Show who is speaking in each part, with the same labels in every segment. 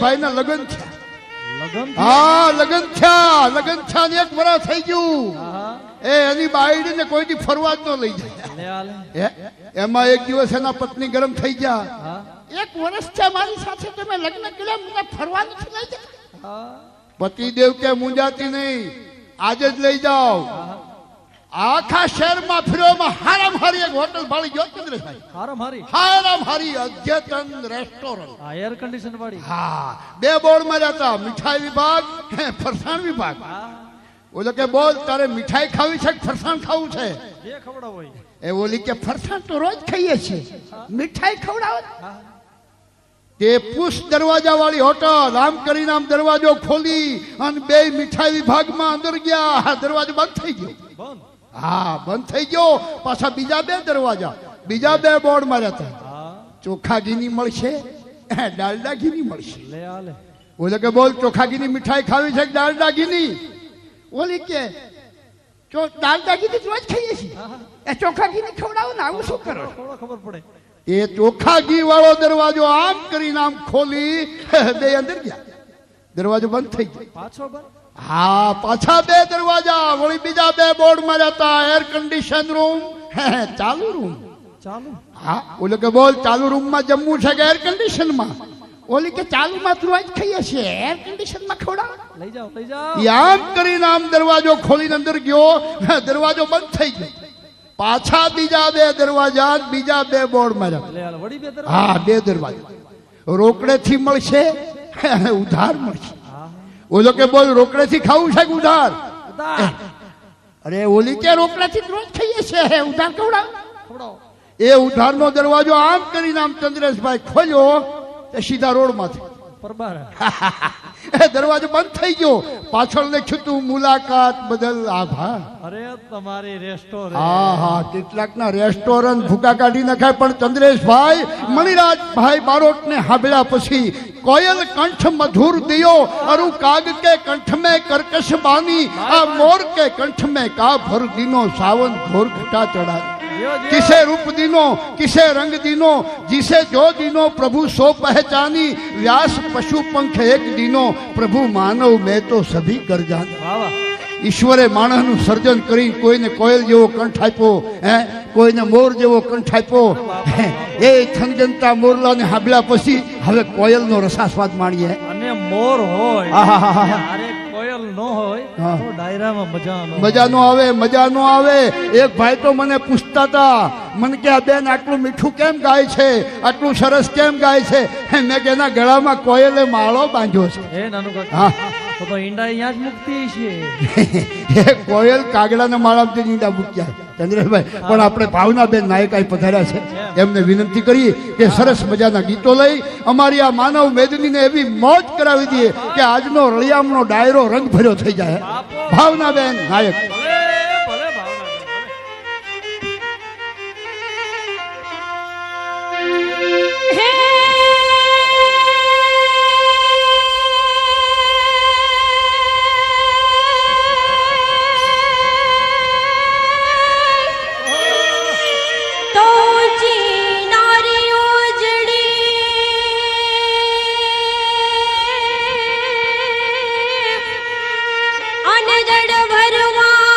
Speaker 1: ભાઈ ના લગ્ન થયા.
Speaker 2: લગન
Speaker 1: હા લગ્ન થયા ને 1 વર્ષ થઈ ગયું. એની બાયડી ને કોઈ દી ફરવા જ ન લઈ જાય. એમાં એક દિવસ એના પત્ની ગરમ થઈ ગયા. 1 વર્ષ છે મારી સાથે તમે લગ્ન કર્યા મને ફરવા નથી લઈ જાય. પતિદેવ કે મુંજાતી નહીં, આજે જ લઈ જાઓ. આખા શહેરમાં ફર્યોમાં હારામ હારી એક હોટલ ભાળી ગયો ચંદ્રભાઈ. હારામ હારી અદ્યતન રેસ્ટોરન્ટ,
Speaker 2: એર કન્ડિશન વાળી.
Speaker 1: હા 2 બોર્ડ માર્યા હતા, મીઠાઈ વિભાગ, ફરસાણ વિભાગ. ઓલો કે બોલ તારે મીઠાઈ ખાવી છે કે ફરસાણ ખાવું છે?
Speaker 2: જે ખવડાવો
Speaker 1: એ ઓલી કે ફરસાણ તો રોજ ખાઈએ છીએ, મીઠાઈ ખવડાવો. તે પુષ્પ દરવાજા વાળી હોટલ આમ કરીને આમ દરવાજો ખોલી અને 2 મીઠાઈ વિભાગમાં અંદર ગયા. દરવાજો બંધ થઈ ગયો. હા બંધ થઈ ગયો. પાછા બીજા 2 દરવાજા, બીજા 2 બોર્ડ માર્યા હતા. ચોખા ઘીની મળશે, ડાલડા ઘીની મળશે. ઓલે કે બોલ ચોખા ઘીની મીઠાઈ ખાવી છે કે ડાલડા ઘીની? ઓલી કે ડાલડા ઘીની રોજ ખાઈએ છીએ, એ ચોખા ઘીની ખવડાવો ને. આવું શું કરો?
Speaker 2: ખબર પડે.
Speaker 1: એ ચોખા ઘી વાળો દરવાજો આમ કરીને આમ ખોલી 2 અંદર ગયા. દરવાજો બંધ થઈ ગયો.
Speaker 2: પાછો બંધ.
Speaker 1: હા પાછા 2 દરવાજા, વળી બીજા 2 બોર્ડ માર્યા હતા. એર કન્ડિશન રૂમ, ચાલુ રૂમ.
Speaker 2: ચાલુ.
Speaker 1: હા ઓલે કે બોલ ચાલુ રૂમ માં જમવું છે કે એર કન્ડિશન માં? ઓલી કે ચાલુ માં તો રોજ ખાઈએ છીએ, એર કન્ડિશન માં ખવડાવો.
Speaker 2: લઈ જાઓ લઈ જાઓ.
Speaker 1: આમ કરીને આમ દરવાજો ખોલીને અંદર ગયો. દરવાજો બંધ થઈ ગયો. પાછા બીજા 2 દરવાજા, બીજા 2 બોર્ડ માર્યા. હા 2 દરવાજા. રોકડે થી મળશે, ઉધાર મળશે. ઓલો કે બોલ રોકડે થી ખાવું છે કે ઉધાર? અરે ઓલી કે રોકડે થી રોજ ખાઈએ છીએ, ઉધાર ખવડાવો. એ ઉધાર નો દરવાજો આમ કરીને આમ ચંદ્રેશભાઈ ખોલ્યો તે સીધા રોડ માંથી દરવાજો બંધ થઈ ગયો. પાછળ લખ્યું તું મુલાકાત બદલ આભાર.
Speaker 2: અરે તમારી રેસ્ટોરન્ટ.
Speaker 1: હા કેટલાક ના રેસ્ટોરન્ટ ભૂકા કાઢી નાખાય. પણ ચંદ્રેશભાઈ મણિરાજભાઈ બારોટ ને હાંભળ્યા પછી કોયલ કંઠ મધુર દિયો અરુ કાગ કે કંઠ में कर्कश बानी आ मोर के कंठ में का भर दिनो सावन घोर घटा चढ़ा. किसे रूप दिनो किसे रंग दिनो जिसे जो दिनो प्रभु सो पहचानी. व्यास पशु पंख एक दिनो प्रभु मानव में तो सभी कर जाना. ઈશ્વરે માણસનું સર્જન કરી કોઈને કોયલ જેવો કંઠ આપ્યો, કોઈને મોર જેવો કંઠ આપ્યો. એ થનગનતા મોરલાને હાંભળ્યા પછી હવે કોયલનો રસાસ્વાદ માણીએ.
Speaker 2: અને મોર હોય અરે કોયલ નો હોય તો ડાયરામાં મજા નો આવે.
Speaker 1: મજા નો આવે. એક ભાઈ તો મને પૂછતા હતા, મને કે આ બેન આટલું મીઠું કેમ ગાય છે, આટલું સરસ કેમ ગાય છે? મેં કે એના ગળામાં કોયલે માળો બાંધ્યો છે.
Speaker 2: હે નાનું કાકા, તો ઈંડા અહીંયા જ મુકતી છે.
Speaker 1: એ કોયલ કાગડાના માળામાં ઈંડા મૂક્યા. ચંદ્રભાઈ પણ આપણે ભાવનાબેન નાયકાઈ પધાર્યા છે, એમને વિનંતી કરી કે સરસ મજાના ગીતો લઈ અમારી આ માનવ મેદનીને એવી મોજ કરાવી દઈએ કે આજનો રળિયામનો ડાયરો રંગ ભર્યો થઈ જાય. ભાવનાબેન નાયક.
Speaker 3: જડ ભરવા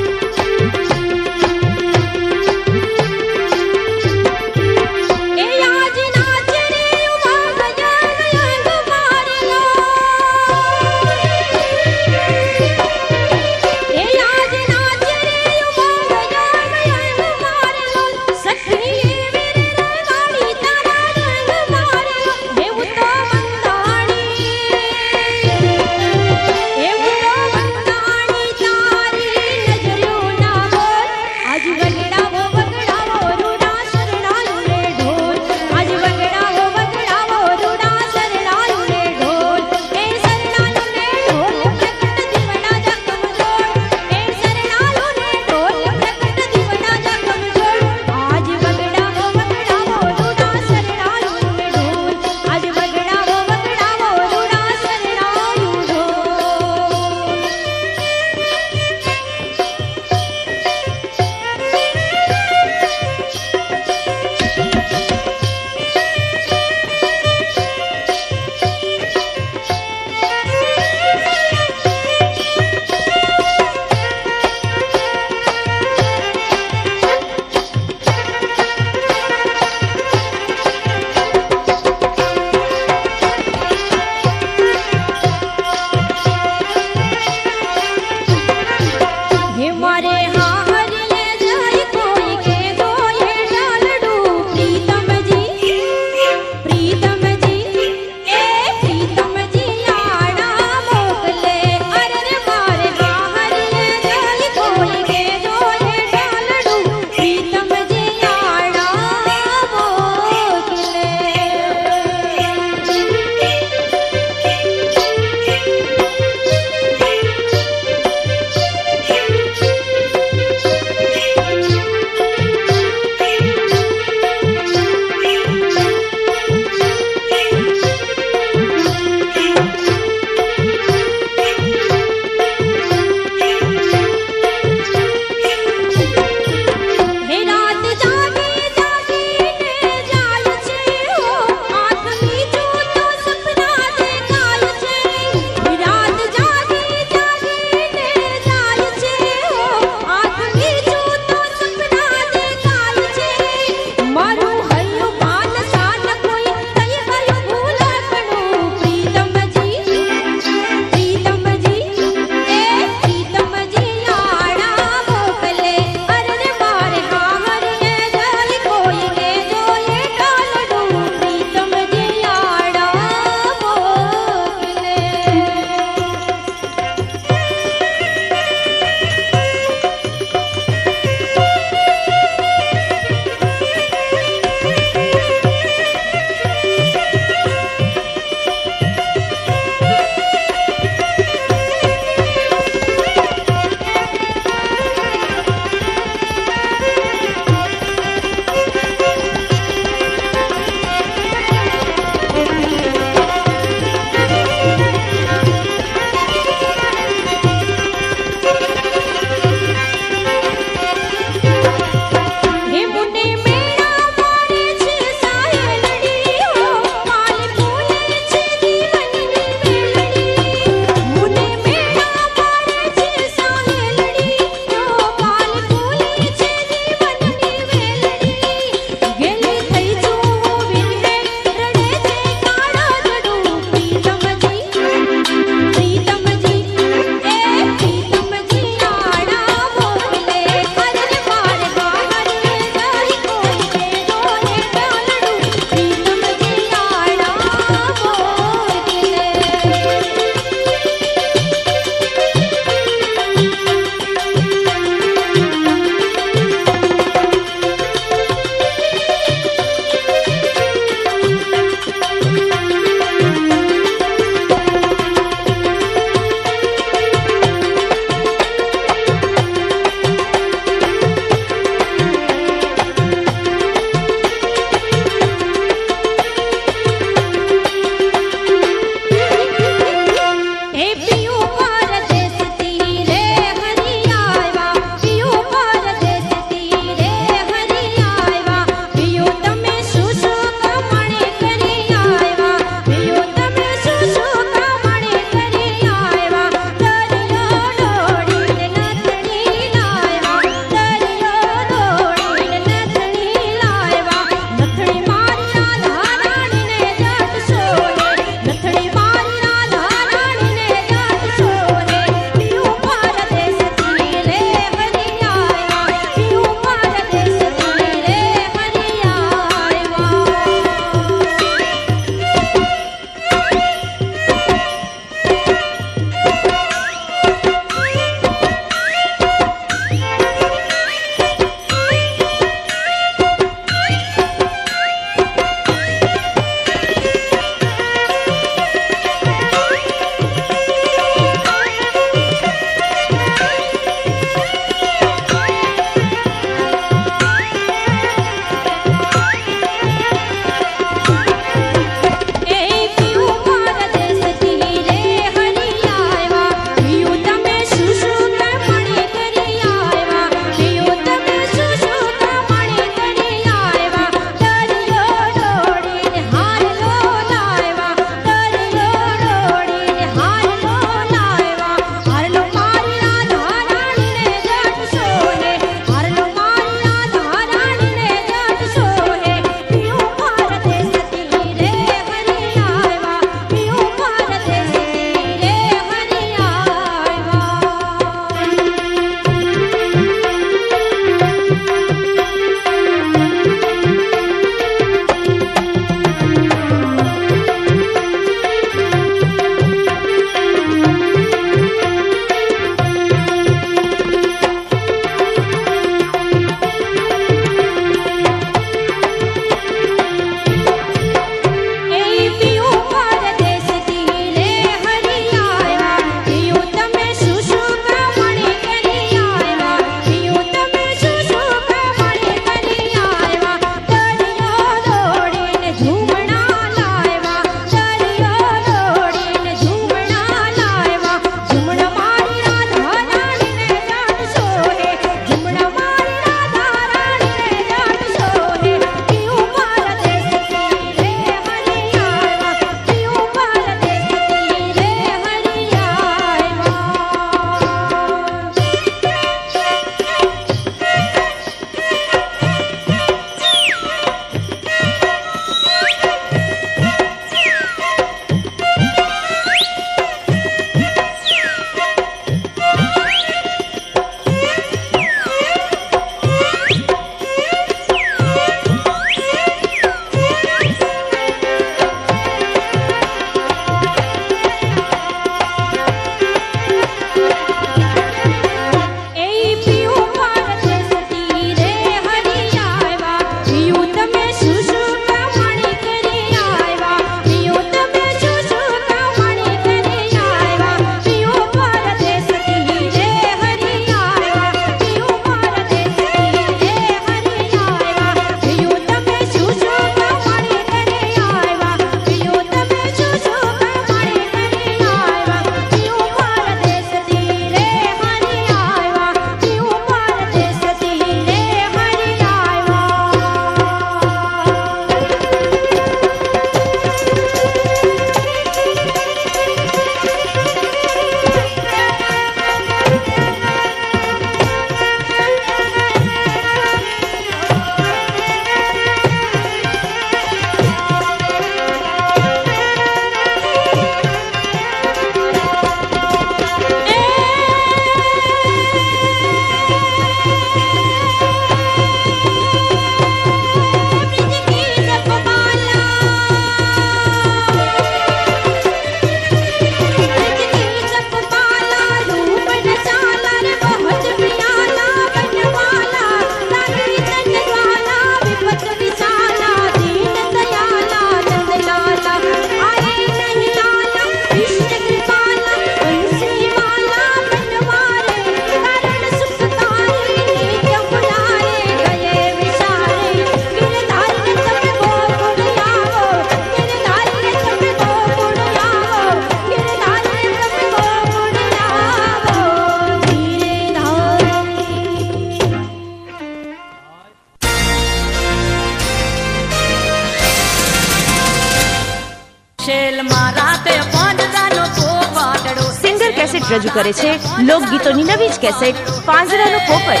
Speaker 3: શેલ મારા તે પાંજરાનો પોપટડો
Speaker 4: સિંગર કેસેટ રજૂ કરે છે લોકગીતોની નવી જ કેસેટ પાંજરાનો પોપટ.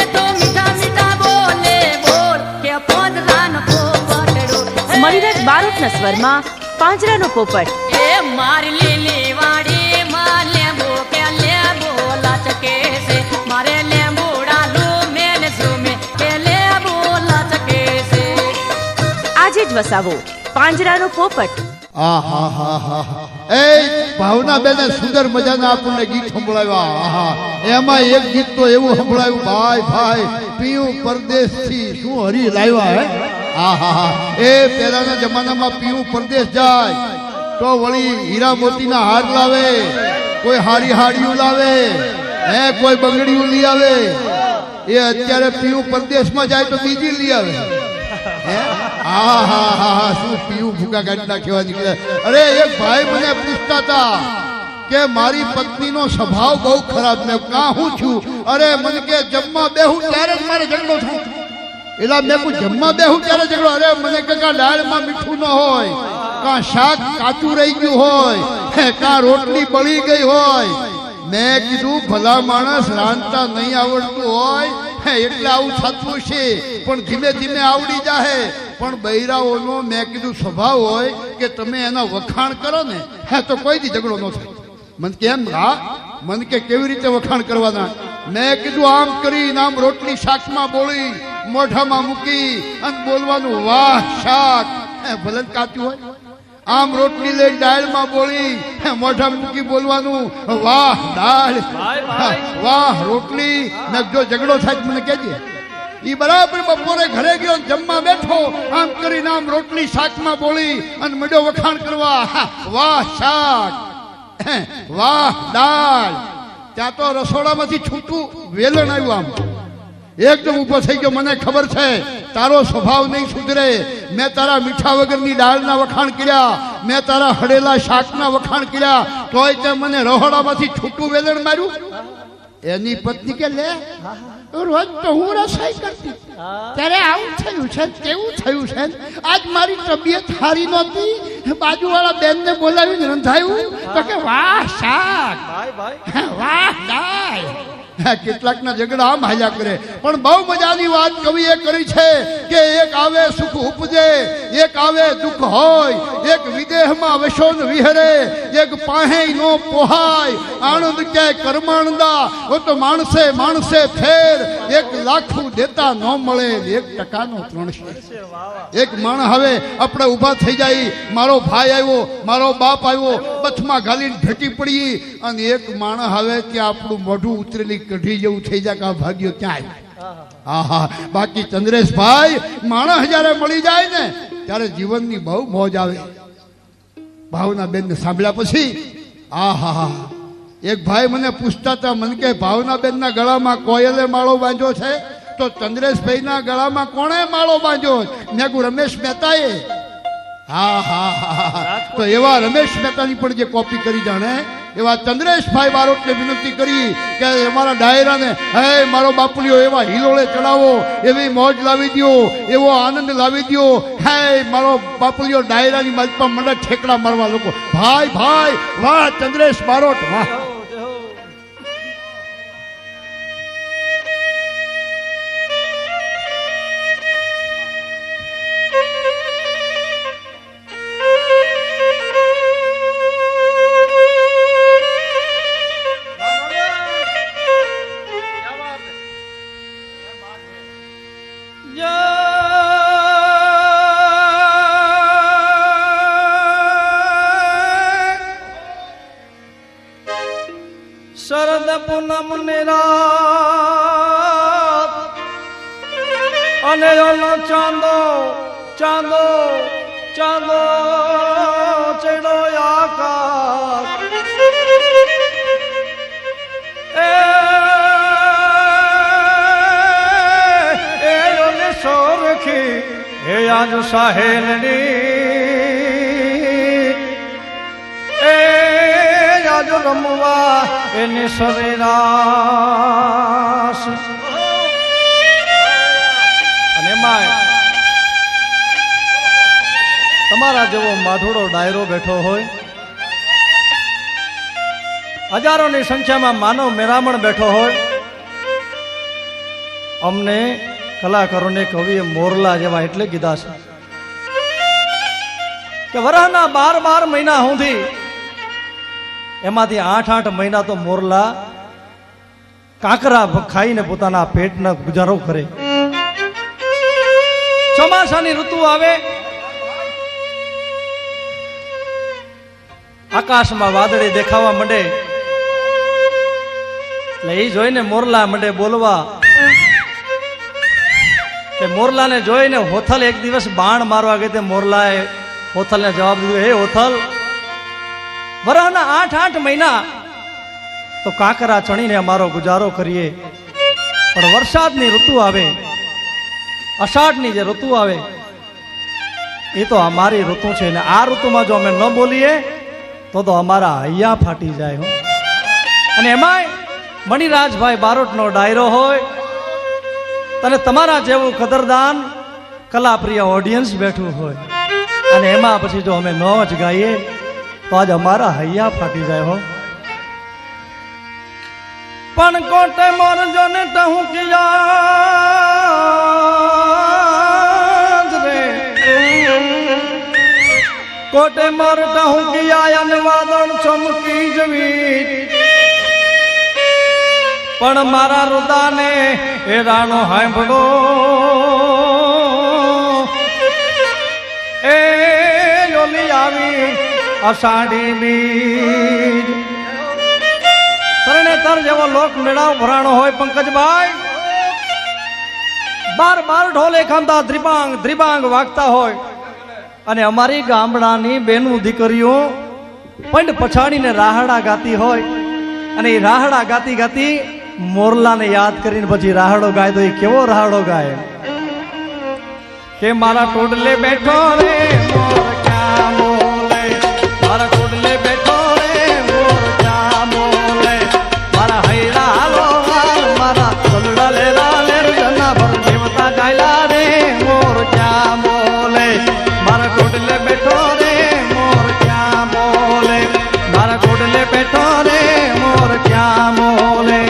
Speaker 3: એ તો મીઠા મીઠા બોલે બોલ કે પાંજરાનો પોપટડો
Speaker 4: મણિરાજ બારોટના સ્વરમાં પાંજરાનો પોપટ.
Speaker 3: એ મારી લીલી વાડી માં લેંબુ કે લેંબુ લચકે છે મારે લેંબુડા લુમે ને ઝુમે કે લેંબુ લચકે છે.
Speaker 4: આજે જ વસાવો પાંજરાનો પોપટ.
Speaker 1: એ ભાવના બેને સુંદર મજાના આપણને ગીત સંભળાવ્યા. એમાં એક ગીત તો એવું સંભળાવ્યું, ભાઈ ભાઈ પીયું પરદેશથી શું હરી લાવ્યા હે. એ પહેલાના જમાનામાં પીયું પરદેશ જાય તો વળી હીરા મોતીના હાર લાવે, કોઈ હારી હાડીયું લાવે, હે કોઈ બંગડીયું લઈ આવે. એ અત્યારે પીયું પરદેશમાં જાય તો બીજી લઈ આવે. શું પીવું ભૂકા કાઢી નાખ્યા નીકળે. અરે એક ભાઈ મને પૂછતા હતા કે મારી પત્નીનો સ્વભાવ બહુ ખરાબ ને કાં હું છું. અરે મને કે જમવા બેહું ત્યારે જ મારે ઝઘડો થાય. એટલે મેં કહું જમવા બેહું ત્યારે ઝઘડો. અરે મને કે દાળમાં મીઠું ન હોય, કાં શાક કાચું રહી ગયું હોય, કાં રોટલી બળી ગઈ હોય. મેં કીધું ભલા માણસ રાંધતા નહીં આવડતું હોય એટલે આવું થતું છે, પણ ધીમે ધીમે આવડી જાય. પણ બૈરાઓનો મેં કીધું સ્વભાવ હોય કે તમે એના વખાણ કરો ને તો કોઈ દી ઝઘડો ન થાય. મને કેમ મને કે કેવી રીતે વખાણ કરવાના. મેં કીધું આમ કરી આમ રોટલી શાકમાં બોળી મોઢામાં મૂકી અને બોલવાનું વાહ શાક, ભલે કાચું હોય. આમ રોટલી લઈ દાળમાં બોળી મોઢા મૂકી બોલવાનું વાહ દાળ, વાહ રોટલી. ને જો ઝઘડો થાય મને કહેજે. ઈ બરાબર બપોરે ઘરે ગયો જમવા બેઠો, આમ કરીને આમ રોટલી શાકમાં બોળી અને મડ્યો વખાણ કરવા વાહ શાક, વાહ દાળ. ત્યાં તો રસોડામાંથી છૂટું વેલણ આવ્યું. આમ એકદમ ઊભો થઈ ગયો. મને ખબર છે તારો સ્વભાવ નહીં સુધરે. મેં તારા મીઠા વગરની દાળના વખાણ કર્યા, મેં તારા હળેલા શાકના વખાણ કર્યા, તોય તે મને રહોડામાંથી છૂટું વેલણ માર્યું. એની પત્ની કે લે રોજ તો હું રસોઈ કરતી ત્યારે આવું થયું છે તેવું થયું છે. આજ મારી તબિયત સારી નહોતી, બાજુવાળા બેનને બોલાવીને રંધાયું તો કે વાહ શાક, વાહ દાળ. કેટલાકના ઝઘડા આમ હાલ્યા કરે. પણ બહુ મજાની વાત કવિએ કરી છે કે એક આવે સુખ ઉપજે, એક આવે દુઃખ હોય, એક વિદેહમાં વસોન વિહરે, એક પાહે નો પોહાય, આનંદ કે કર્માણદા ઓ તો માણસે માણસે ફેર, એક લાખું દેતા ન મળે, 1% 300. એક માણસ હવે આપણે ઊભા થઈ જાય, મારો ભાઈ આવ્યો, મારો બાપ આવ્યો, બથમાં ઘાલીને ભેટી પડી, અને એક માણસ હવે ત્યાં આપણું મોઢું ઉતરેલી કઢી જેવું થઈ જાય કે આ ભાગ્યો ક્યાં આવ્યો. બાકી ચંદ્રેશભાઈ માણસ જયારે મળી જાય ને ત્યારે જીવનની બહુ મોજ આવે. ભાવના બેન ને સાંભળ્યા પછી એક ભાઈ મને પૂછતા હતા, મને કે ભાવના બેન ના ગળામાં કોયલે માળો બાંધ્યો છે તો ચંદ્રેશભાઈ ના ગળામાં કોણે માળો બાંધ્યો? મેં કહ્યું રમેશ મહેતાએ. તો એવા રમેશ મહેતાની પણ જે કોપી કરી જાણે એવા ચંદ્રેશભાઈ બારોટને વિનંતી કરી કે અમારા ડાયરાને હે મારો બાપુલિયો એવા હિલોળે ચડાવો, એવી મોજ લાવી દો, એવો આનંદ લાવી દો. હે મારો બાપુલિયો ડાયરાની માલપા મંડળ ઠેકડા મારવા લોકો. ભાઈ ભાઈ વાહ ચંદ્રેશ બારોટ વાહ.
Speaker 2: શરદ પૂનમ ની રાત અને ઓલો ચાંદો ચાંદો ચાંદો ચડો આકાશ. એ ઓલે સોરખી એ આજ સાહેલની આજ રમવા એની સરેરાશ. અને માય તમારા જેવો માઠોડો ડાયરો બેઠો હોય, હજારોની સંખ્યામાં માનવ મેરામણ બેઠો હોય, અમને કલાકારોને કવિએ મોરલા જેવા એટલે કીધા છે કે વરાહના 12 મહિના સુધી એમાંથી 8 મહિના તો મોરલા કાંકરા ખાઈને પોતાના પેટનો ગુજારો કરે. ચોમાસાની ઋતુ આવે, આકાશમાં વાદળી દેખાવા માંડે એટલે એ જોઈને મોરલા માંડે બોલવા. કે મોરલાને જોઈને હોથલ એક દિવસ બાણ મારવા ગઈ, મોરલાએ હોથલને જવાબ દીધો, હે હોથલ, વરાહના 8 મહિના તો કાંકરા ચણીને અમારો ગુજારો કરીએ, પણ વરસાદની ઋતુ આવે, અષાઢની જે ઋતુ આવે એ તો અમારી ઋતુ છે, ને આ ઋતુમાં જો અમે ન બોલીએ તો અમારા હૈયા ફાટી જાય. અને એમાંય મણિરાજભાઈ બારોટનો ડાયરો હોય અને તમારા જેવું કદરદાન કલાપ્રિય ઓડિયન્સ બેઠું હોય, અને એમાં પછી જો અમે ન જ ગાઈએ તો આજ અમારા હૈયા ફાટી જાય. હો પણ કોટે મોર જોને ટહું કિયા રે, કોટે મોર ટહું કિયા અને વાદળ ચમકી જવી, પણ મારા રુદાને એ રાણો હાંભળો, એ ઓલી આવી અષાઢીની તરણેતર જેવો લોક મેળાવ ભરાણો હોય પંકજભાઈ, 12 ઢોલે ખાંધા દ્રિબાંગ દ્રિબાંગ વાગતા હોય, અને અમારી ગામડાની બેનું દીકરીઓ પંડ પછાડીને રાહડા ગાતી હોય, અને એ રાહડા ગાતી ગાતી મોરલાને યાદ કરીને પછી રાહડો ગાય તો એ કેવો રાહડો ગાય કે મારા ટોડલે બેઠો રે મોર ક્યાં બોલે, મારા ટોડલે બેઠો રે મોર ક્યાં બોલે, મારા હૈરા હાલો મારા સલડા લેરા લેર જના ભર દેવતા ગાયલા રે મોર ક્યાં બોલે, મારા ટોડલે બેઠો રે મોર ક્યાં બોલે, મારા ટોડલે બેઠો રે મોર ક્યાં બોલે.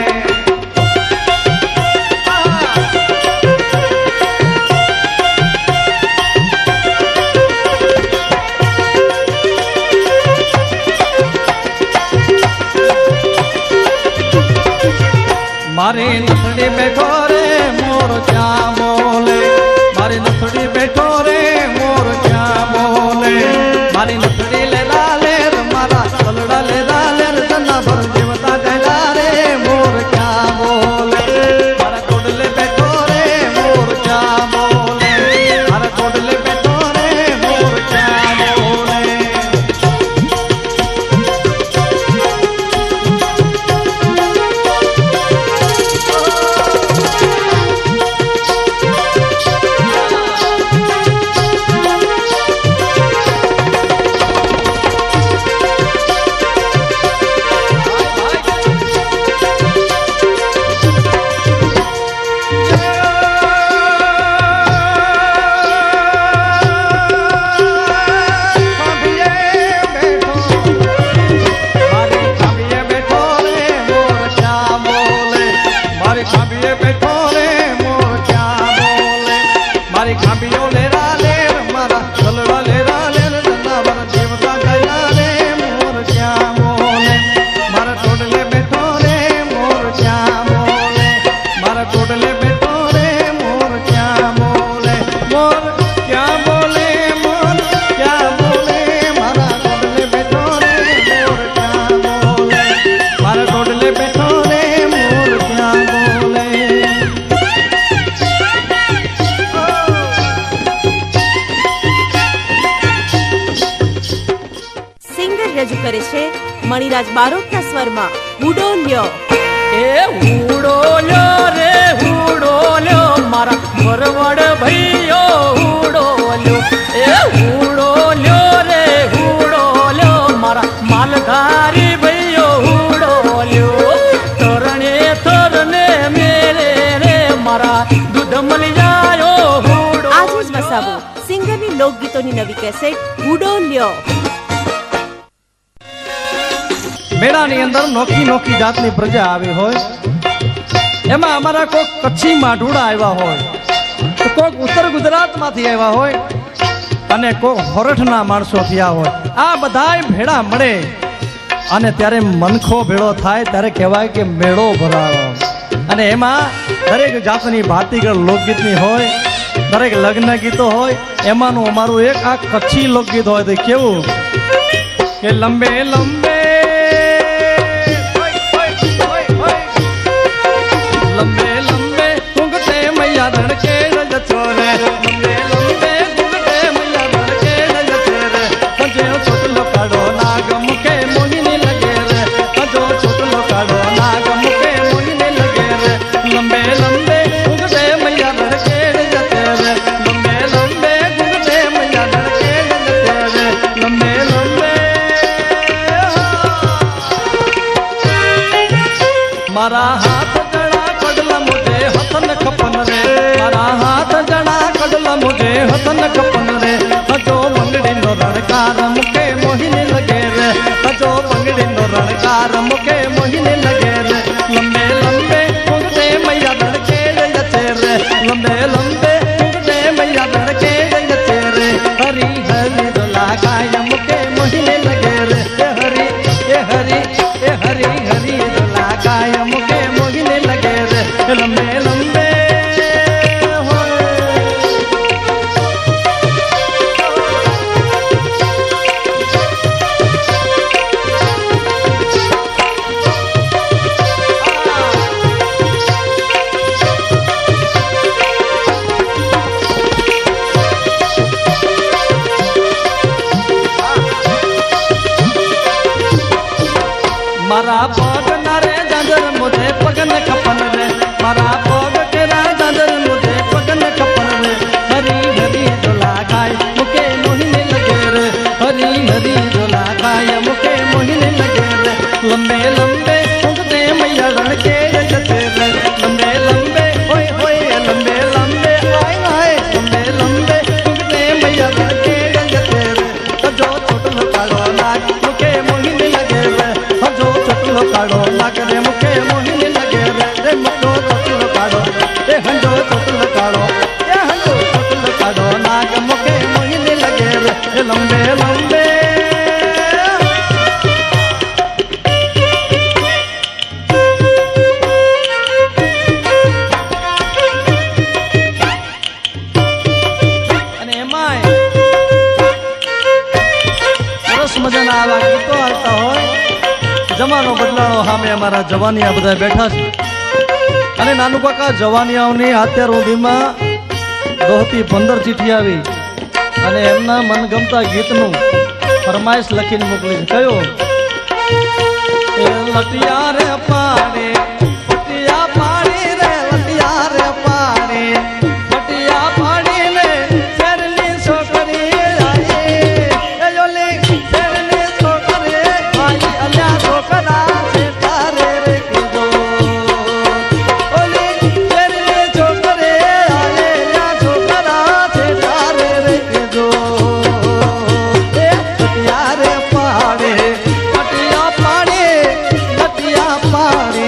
Speaker 2: મારી નથડી બેઠો રે મોર ક્યાં બોલે, મારી નથડી બેઠો રે મોર ક્યાં બોલે, મારી નથડી લેલા લેર મારા સલડા લેલા લેર જના ભર દેવતા ગયેલા રે મોર ક્યાં બોલે, મારા કોડલે બેઠો રે મોર ક્યાં બોલે, મારા કોડલે બેઠો રે મોર ક્યાં બોલે.
Speaker 4: રજૂ કરે છે મણિરાજ બારોટના સ્વરમાં હુડોલ્યો.
Speaker 3: એ હુડોલ્યો રે હુડોલ્યો મારા વરવડ ભઈઓ હુડોલ્યો, એ હુડોલ્યો રે હુડોલ્યો મારા માલધારી ભઈઓ હુડોલ્યો, તરણે તરને મેરે રે મારા દૂધ મળી જાયો હુડો.
Speaker 4: આજે જ વસાવો સિંગરની લોકગીતો લોકગીતોની નવી કેસેટ ગુડો લ્યો.
Speaker 2: મેળાની અંદર નોખી નોખી જાતની પ્રજા આવી હોય, એમાં અમારા કોઈક કચ્છી માઢુડા આવ્યા હોય, તો કોઈક ઉત્તર ગુજરાતમાંથી આવ્યા હોય અને કોઈક હોરઠના માણસો થયા હોય. આ બધાય ભેળા મળે અને ત્યારે મનખો ભેળો થાય ત્યારે કહેવાય કે મેળો ભરાવો. અને એમાં દરેક જાતની ભાતીગળ લોકગીતની હોય, દરેક લગ્ન ગીતો હોય. એમાંનું અમારું એક આ કચ્છી લોકગીત હોય તો કેવું કે લંબે લંબે लंबे लंबे घुंघटे मैया धड़ के रज छोरे, लंबे लंबे घुंघटे मैया धड़ के रज छोरे, सजो छोटलो काढ़ो नाग मुखे मोहिनी लगे रे, सजो छोटलो काढ़ो नाग मुखे मोहिनी लगे रे. लंबे लंबे घुंघटे मैया धड़ के रज छोरे, लंबे लंबे घुंघटे मैया धड़ के रज छोरे, लंबे लंबे. मारा हाथ खपन रे, मारा हाथ जड़ा कड़ला मुझे हसन खपन रे, सजो बंगड़ी नो रणकार मुके मोहिनी लगे रे, सजो बंगड़ी नो रणकार मुके मोहिनी लगे रे. लंबे लंबे घुंघटे मैया धड़के जचे रे, लंबे लंबे घुंघटे मैया धड़के जचे रे. हरी हरी दुला गाय मुके मोहिनी लगे रे, हरी ए हरी ए हरी हरी दुला गाय मुके मोहिनी लगे रे. लंबे लंबे मारा पग नारे जांजर मुझे पगन खपन रे, मारा पग तेरा जांजर मुझे पगन खपन रे. हरी हरी झोला गाय मुके मोहिनी लगे रे, हरी हरी झोला गाय मुके मोहिनी लगे रे. लंबे लंबे घुंघटे मैया लड़के जचे रे, लंबे लंबे होय होय लंबे लंबे आय आय, लंबे लंबे घुंघटे मैया लड़के जचे रे. सजो छोटलो काढ़ो नाग मुके मोहिनी लगे रे, सजो छोटलो काढ़ो नाग रे मुके मोहिनी लगे रे. रे मको छोटलो काढ़ो ए हंजो छोटलो काढ़ो ए हंजो छोटलो काढ़ो नाग मुके मोहिनी लगे रे. लंबे लंबे અને એમાંય સરસ મજાના આવા ગીતો આવતા હોય. જમાનો બદલાણો સામે અમારા જવાનિયા બધા બેઠા છે અને નાનું કાકા જવાનિયાઓની અત્યાર સુધીમાં 10 થી 15 ચીઠી આવી અને એમના મનગમતા ગીતનું ફરમાઈશ લખીને મોકલી છે. કયો એ લટિયા રે પાડે પટિયા પાડી રે, લટિયા રે પાડે પટિયા પાડીને શેરની છોકરી આવી, એ ઓલી શેરની છોકરી આવી અલ્યા છોકરા છે તારે રે કીધો, ઓલી શેરની છોકરી આવે અલ્યા છોકરા છે તારે રે કીધો. એ લટિયા રે પાડે પટિયા પાડે લટિયા પાડે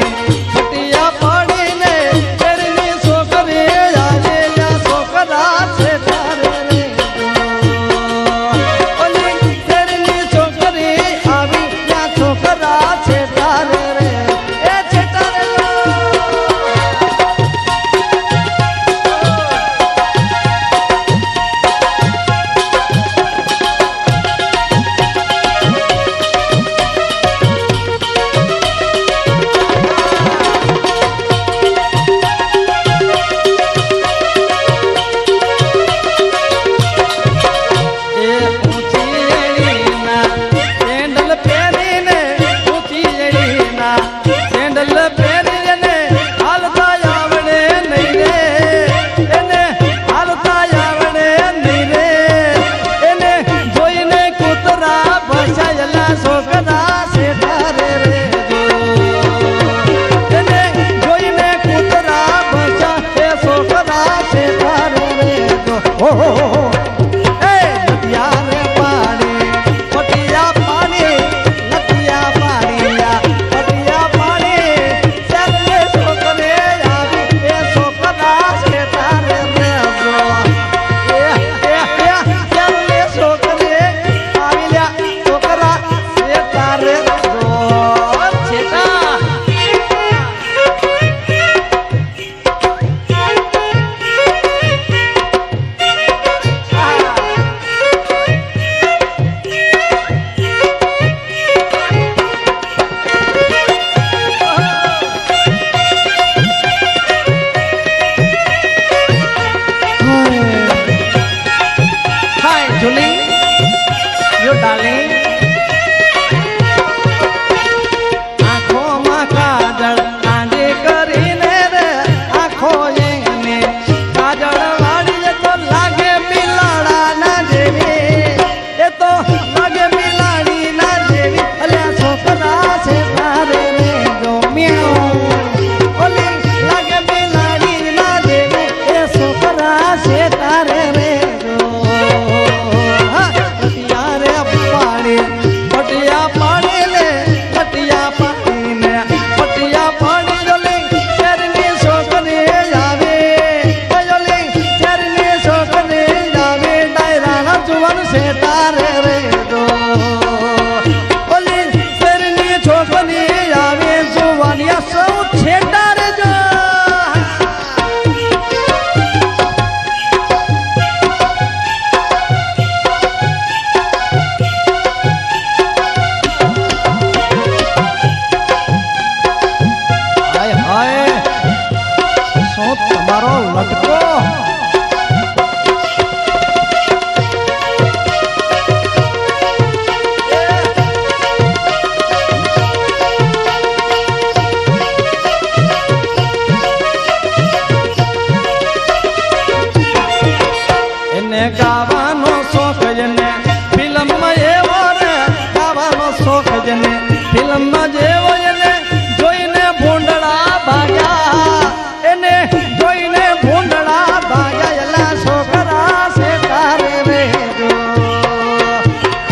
Speaker 2: ડાર્લિંગ આંખોમાં કાજળ આંજે કરીને રે આંખો એને કાજળ વાળી તો લાગે બિલાડા ના જેવી એ તો લાગે બિલાડી ના જેવી અલ્યા છોકરા છે તારે રે જો મ્યાઉ ઓલી લાગે બિલાડી ના જેવી એ છોકરા છે તારે રે જો પટિયા રે પાડી પટિયા પાડી લે પટિયા પાડી ને પટિયા પાડી જોલી શેરની છોકરી આવે જોલી શેરની છોકરી આવે ડાયરાના જુવાન છે તારે રે જો ઓલી શેરની છોકરી આવે જુવાનિયા સૌ છે તારે જો હાય હાય શું તમારો લટકો એને ગાવાનો શોખ જને ફિલ્મમાં એવો રે ગાવાનો શોખ જને ફિલ્મમાં જેવો એને જોઈને ભૂંડળા ભાગ્યા એને જોઈને ભૂંડળા ભાગ્યા એલા છોકરા છે તારે રે જો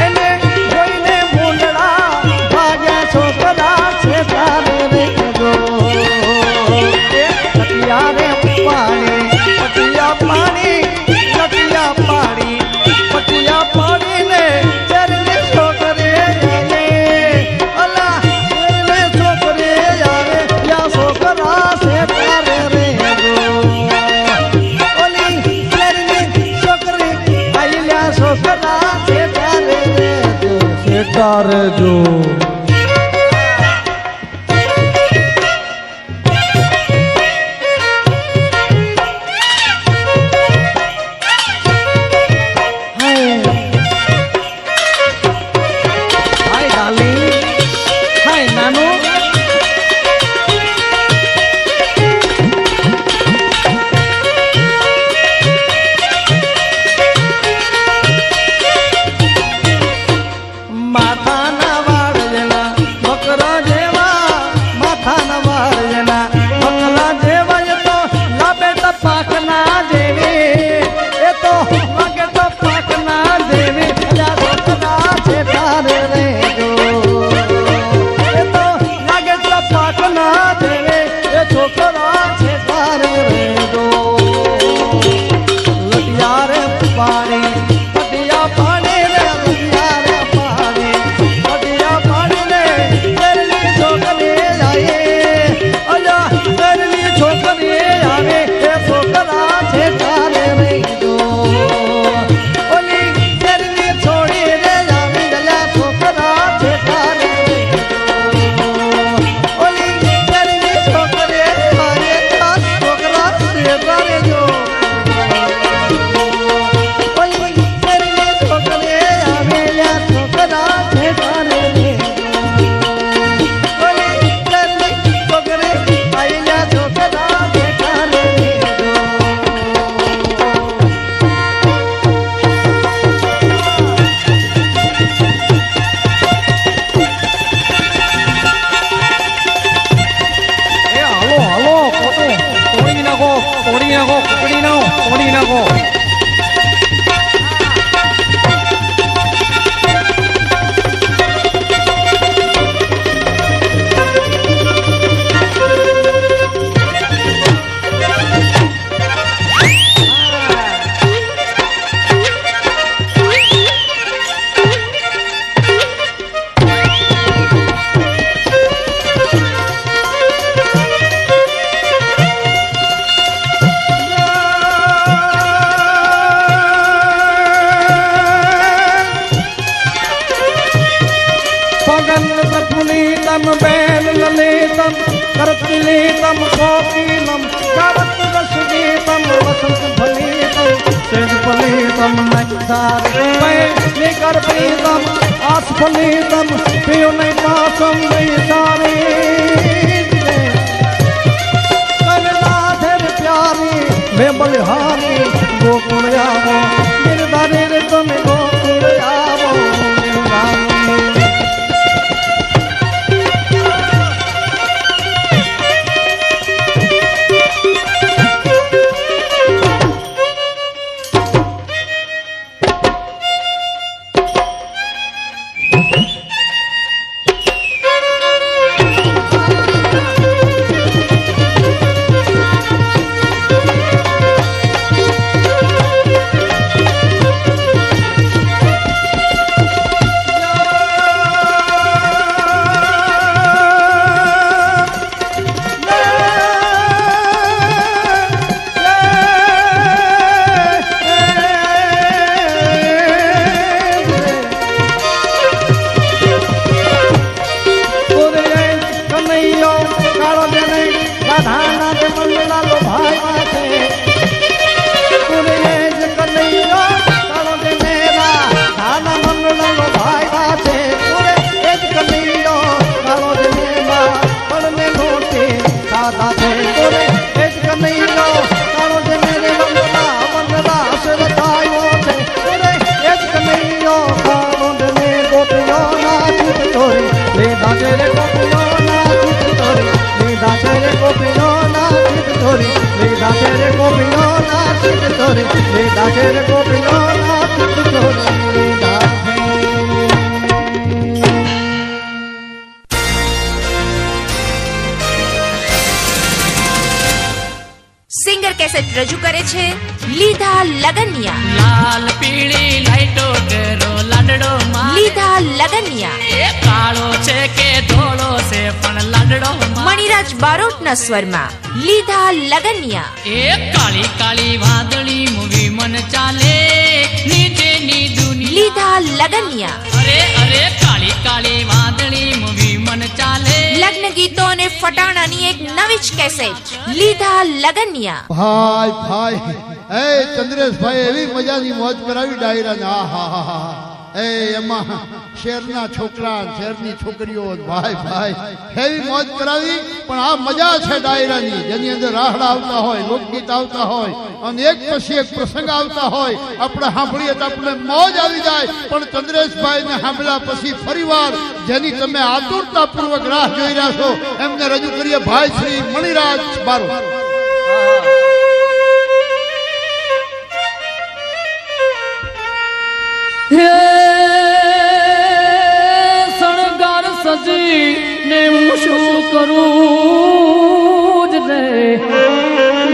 Speaker 2: એને જોઈને ભૂંડળા ભાગ્યા છોકરા છે તારે રે જો એ પટિયા રે પાણી પટિયા પાણી પટિયા પાડી પટિયા પાડીને ચરની છોકરી આવે અલા ચરની છોકરી આવે યા છોકરા છે તારે રે જો ઓલી ચરની છોકરી આઈલા છોકરા છે તારે રે જો છે તારે જો હાય ડાર્લિંગ હાય નાનો માથાના વાળ જેના બકરા જેવા માથાના વાળ જેના બકરા જેવા એ તો લાબે ટપાકના જેવી એ તો લાગે ટપાકના જેવી અલ્યા છોકરા છે તારે રે જો એ તો લાગે ટપાકના જેવી એ છોકરા છે તારે રે જો લટિયા રે પાણી પટિયા પાણી રે લટિયા રે પાણી પટિયા પાણી રે તેરની છોકરી આવે અલ્યા તેરની છોકરી આવે એ છોકરા છે તારે રે જો ઓલી તેરની છોડી રે આવી અલ્યા છોકરા છે તારે રે જો ઓલી તેરની છોકરી આવે આ છોકરા છે તારે જો ઓલી તેરની છોકરી આવે યા છોકરા છે તારે રે ઓલી તેરની છોકરી આવે યા છોકરા છે તારે રે એ હાલો હાલો કોટો તોડી નાખો પકડી નાખો करतिलीतम कोकिलम गावत रसगीतम वसंत फलितम સેજ ફલિતમ નહીં સારે પૈ કર પ્રીતમ આસ ફલિતમ પીઓ નહીં પાસમ નહીં સારે કનનાથેર પ્યારી મે બલિહારી ગોકુળ આવો નિર્ધારે રે તમે ગોકુળ આવો
Speaker 4: સિંગર કેસેટ રજૂ કરે છે લીધા લગનિયા.
Speaker 3: લાલ પીળી લાઈટો કેરો લાડડો મારે
Speaker 4: લીધા લગનિયા.
Speaker 3: એ કાળો છે કે ધોળો છે પણ લાડડો મારે
Speaker 4: મણિરાજ બારોટના સ્વરમાં લીધા લગનિયા.
Speaker 3: એ કાળી કાળી વાદળી મૂવી મન ચાલે નીચેની દુનિયા
Speaker 4: લીધા લગનિયા.
Speaker 3: અરે અરે કાળી કાળી વાદળી મૂવી મન ચાલે
Speaker 4: લગ્ન ગીતો અને ફટાણાની એક નવી જ કેસેટ લીધા લગનિયા.
Speaker 1: ભાઈ ભાઈ એ ચંદ્રેશભાઈ એવી મજાની મોજ કરાવી ડાયરાને. આ હા હા હા એ એમાં શેરના છોકરા શેરની છોકરીઓ ભાઈ ભાઈ એવી મોજ કરાવી. પણ આ મજા છે ડાયરાની જેની અંદર રાહડા આવતા હોય, લોકગીત આવતા હોય અને એક પછી એક પ્રસંગ આવતા હોય. આપણે સાંભળીએ તો આપણે મોજ આવી જાય. પણ ચંદ્રેશભાઈને સાંભળ્યા પછી ફરીવાર જેની તમે આતુરતાપૂર્વક રાહ જોઈ રહ્યા છો એમને રજૂ કરીએ ભાઈ શ્રી મણિરાજ બારોટ.
Speaker 2: હે શણગાર સજી ને હું શું કરું જ રે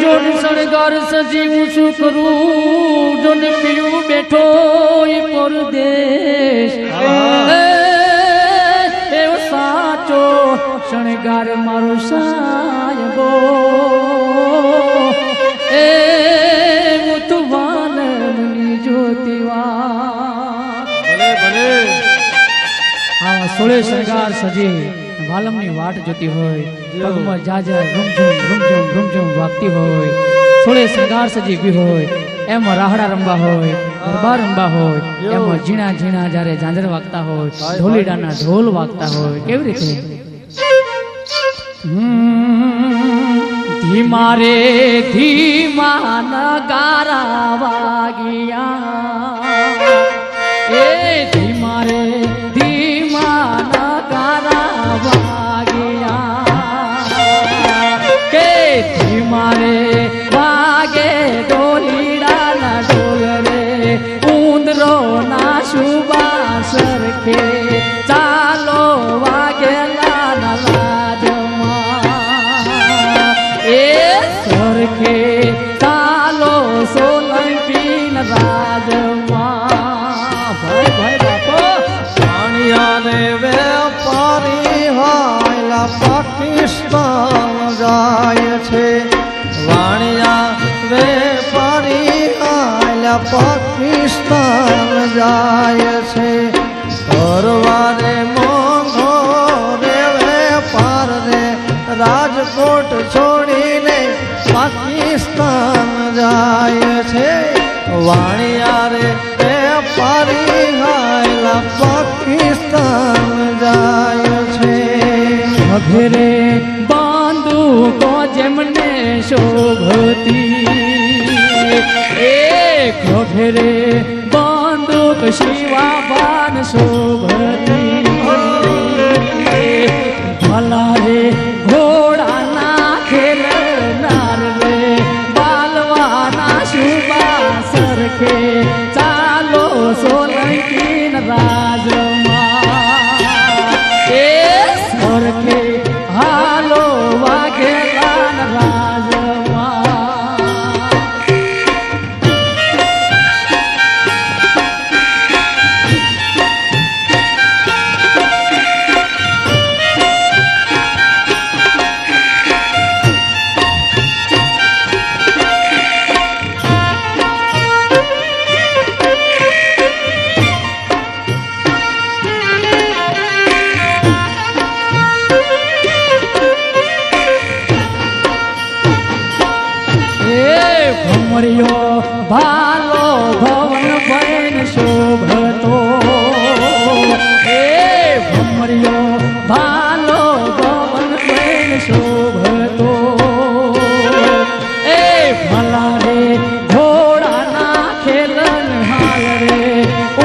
Speaker 2: જોડ શણગાર સજી હું શું કરું જોને પીયું બેઠો એ પરદેશ એવો સાચો શણગાર મારો સાયબો એ મુતુવાન મુની જ્યોતિવા. આ સોળે શણગાર સજી વાલમની વાટ જોતી હોય, પગમાં જાજર રૂમઝુમ રૂમઝુમ રૂમઝુમ વાગતી હોય, સોળે શણગાર સજી બી હોય, એમાં રાહડા રમવા હોય, ગરબા રમવા હોય, એમાં ઝીણા ઝીણા જ્યારે ઝાંઝર વાગતા હોય, ઢોલીડાના ઢોલ વાગતા હોય. કેવી રીતે ધીમા રે ધીમા નગારા વાગિયા એ ધીમા રે ધીમા નગારા વાગિયા કે ધીમા રે વાગે ડોલીડાના ઢોલ રે ઉંદરો ના શુભા સરખે ચાલો વાગેલા ના રાજમાં એ સરખે ચાલો સોલંકી ના રાજમાં. ભાઈ ભાઈ બાપો પાણીયાને વેપારી હાયલા પાકિસ્તાન જાય છે. વાણિયા વેપારી હાયલા પાકિસ્તાન જાય છે. પરવારે મોંઘો રે વેપાર રે રાજકોટ છોડીને પાકિસ્તાન જાય છે.
Speaker 5: ઘરે બાંધુકો જેમને શોભતી એ ઘરે બાંધુક શિવા ભાન શોભતી ભલા રે ઘોડાના ખેલનાર રે બાલવાના શુભા સરખે ચાલો સોલંકીન રાજમાં એ સરખે હાલો વાઘેલાન રાજમાં ભમરિયો ભાલો ભવન બહેન શોભતો એ ભમરિયો ભાલો ભવન બહેન શોભતો એ ભલા રે ઘોડાના ખેલન હાલ રે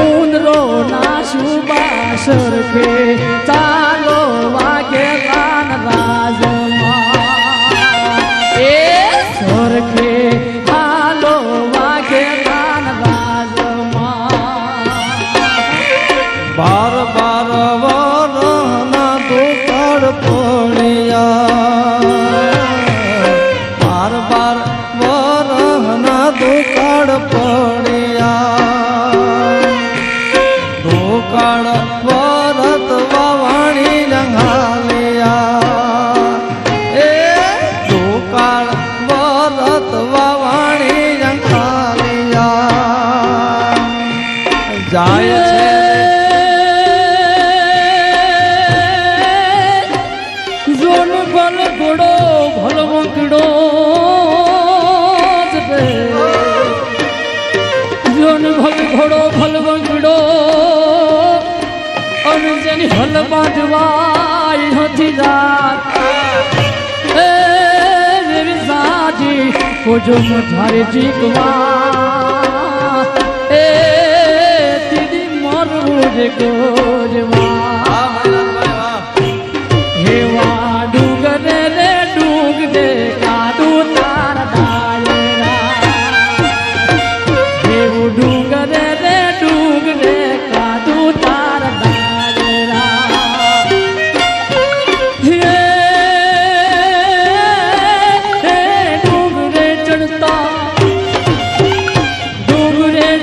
Speaker 5: ઉંદરો ના શુભા સરખે ચાલો વાઘેલાન રાજમાં એ સરખે હાલો વાઘેલાન રાજમાં
Speaker 2: બાર બાર વરના દુકાળ પડ્યા બાર બાર વરના દુકાળ પડ્યા દુકાળ વરત વાવાણી જંઘાલિયા એ દુકાળ વરત વાવાણી જંઘાલિયા જાય છે
Speaker 5: જોન ભલ ઘોડો ભલ વંકડો જોન ભલ ઘોડો ભલ વંકડો અને જેની હલ બાંધવાય નથી જાત એ રેવી સાજી કોજો મધારે જીકવા એ દીદી મરવું જે ગોજવા હેવા ડુંગરે રે ડુંગરે કાદુ તાર ડાયરા હેવું ડુંગરે રે ડુંગરે કાદુ તાર ડાયરા હે ડુંગરે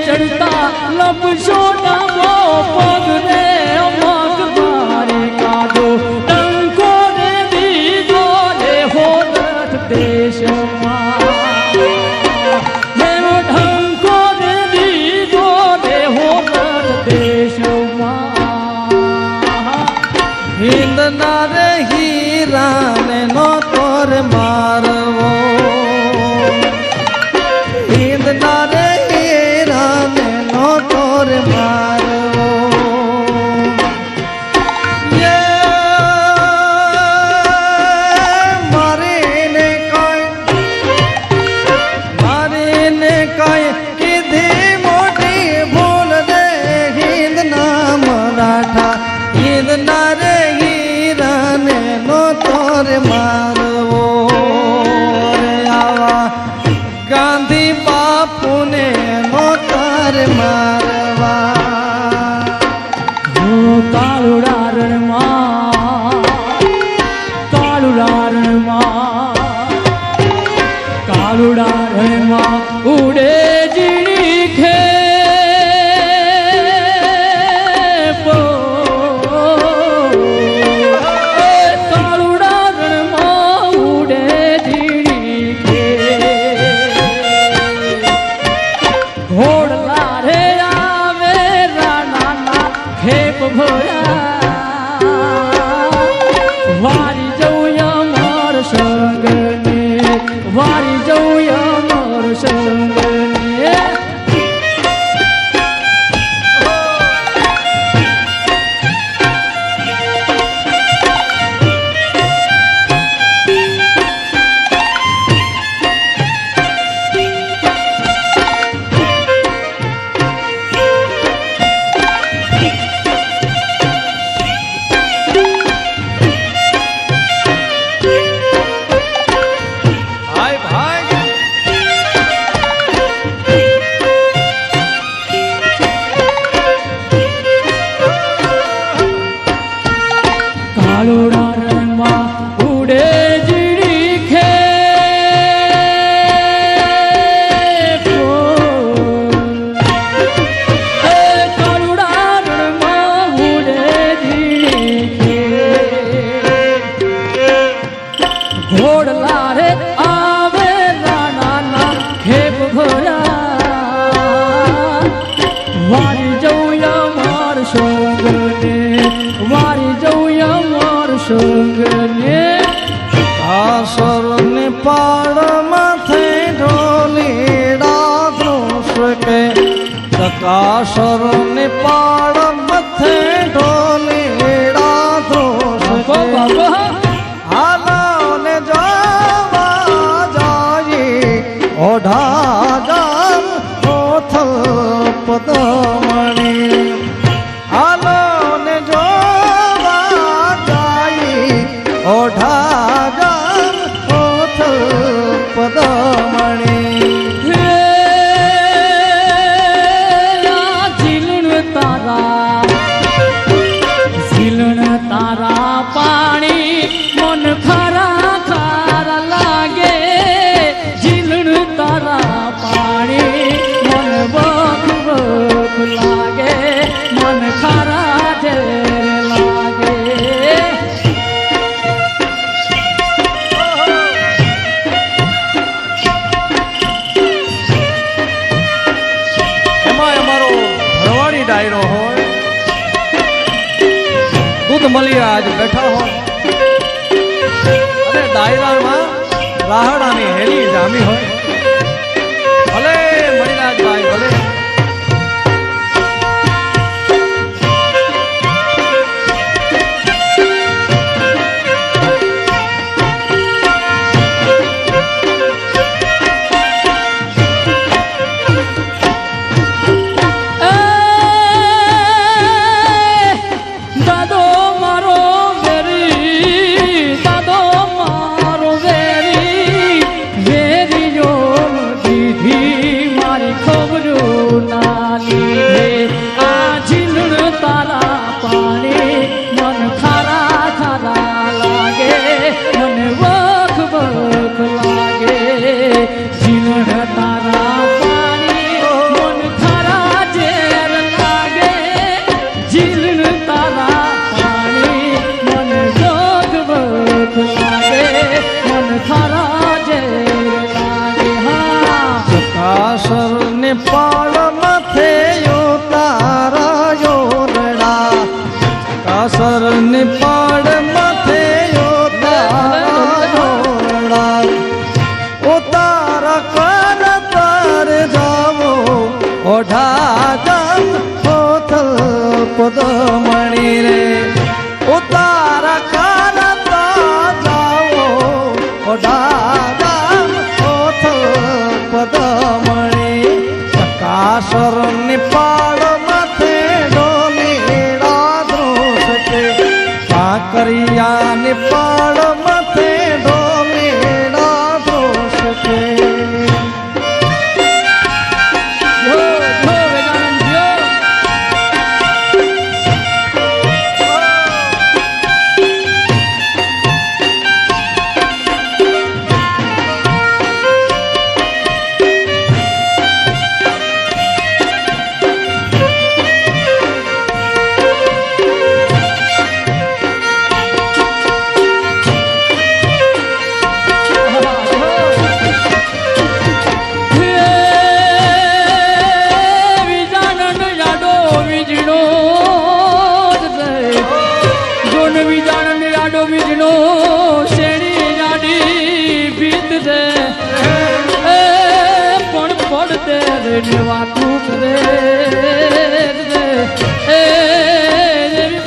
Speaker 5: ચડતા લપશો ડાબો પગ રે અમક મારે કાદો ડંકો રે દીધો રે હોદટ દેશમાં દેવો ઢંકો રે દીધો રે હોદટ દેશમાં
Speaker 2: હિંદના રે હીરાને નો તોર મારવો હિંદના રે હીરાને નો તોર મારવો મારીને કાંઈ કીધી મોટી ભૂલ રે હિંદના મરાઠા હિંદના રે હીરાને નો તોર મારવો રે આવા ગાંધી બાપુને નો તાર મારવા
Speaker 5: કાળુડા રણમાં કાળુડા રણમાં ઉડે જીણી ખેપો કાળુડા રણમાં ઉડે જીણી ખેપ ઘોડલા રે આવે રાણાના ખેપ ભોળા વારી જવું અમર સંગને વારી જવું અમર સંગને કાળુડા રણમાં ઉડે જીડી ખે કાળુડા રણમાં ઉડે જીડી ખે ઘોડલા રે આવે રાણાના ખેપ ભર્યા વારી જવું અમાર સંગને વારી જવું અમાર સંગને
Speaker 2: કાસર ને પાડ માથે ઢોલીડા ધ્રુસ કે કાસર ને પાડ માથે ઢોલીડા ધ્રુસ કે હાલો ને જવા જાય ઓઢા ગામ ઓથલ પદમણી હાલો ને જોવા જાય ઓઢા ગામ ઓથલ પદમણી
Speaker 5: ઝીલણ તારા પાણી મન ખારા ખારા લાગે ઝીલણ તારા પાણી મન બક બક લાગે મન ખારા ઝેર લાગે
Speaker 2: એમાં અમારો ભરવાડી ડાયરો હોય દૂધ મળી આજ બેઠા હોય અને ડાયરામાં રાહડાની હેલી જામી હોય ભલે મણિરાજભાઈ ભલે
Speaker 5: દાદો મારો વેરી દાદો મારો વેરી વેરીયો દીધી મારી ખબરો ના લીધે આ ઝીલણ તારા પાણી મન ખારા ખારા લાગે મને વખ વખ લાગે ઝીલણ તારા પાણી મન ખારા ઝેર લાગે ઝીલણ તારા પાણી મન વખ વખ લાગે મન ખારા ઝેર લાગે હા
Speaker 2: કાસર ને પાડ માથે તારા યોરડા કાસર ને પાડ માથે તારા યોરડા ઓ તારા કાન તાર જાવો ઓઢા ગામ ઓથલ પદમણી રે ઓ તારા કાન તાર જાવો ઓઢા ગામ ઓથલ પદમણી કાસર ને પાડ માથે ઢોલીડા ધ્રુસ કે કાકરિયા ને પાડ માથે ઢોલીડા ધ્રુસ કે
Speaker 5: જો જો વેદાનંદ જો વાતું કરે એ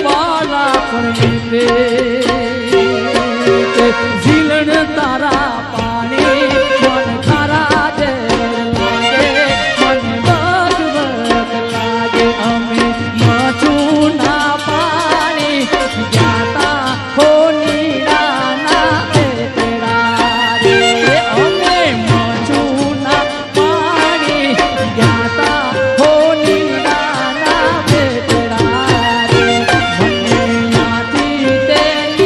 Speaker 5: બાલા પણ ઝીલણ તારા પાણી મન ખારા ઝેર લાગે મને બગ બગ લાગે અમે માછું ના પાણી જાતા હો નીડાના પેડા રે અમે માછું ના પાણી જાતા હો નીડાના પેડા રે મને યાદી તેને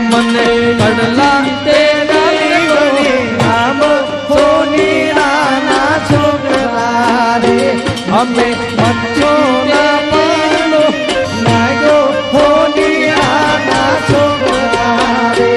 Speaker 2: મને કડલા તેરા લીલોની આમ સોની રાના છોકરા રે અમે મચ્છો ના પાલો નાગો હોની રાના છોકરા રે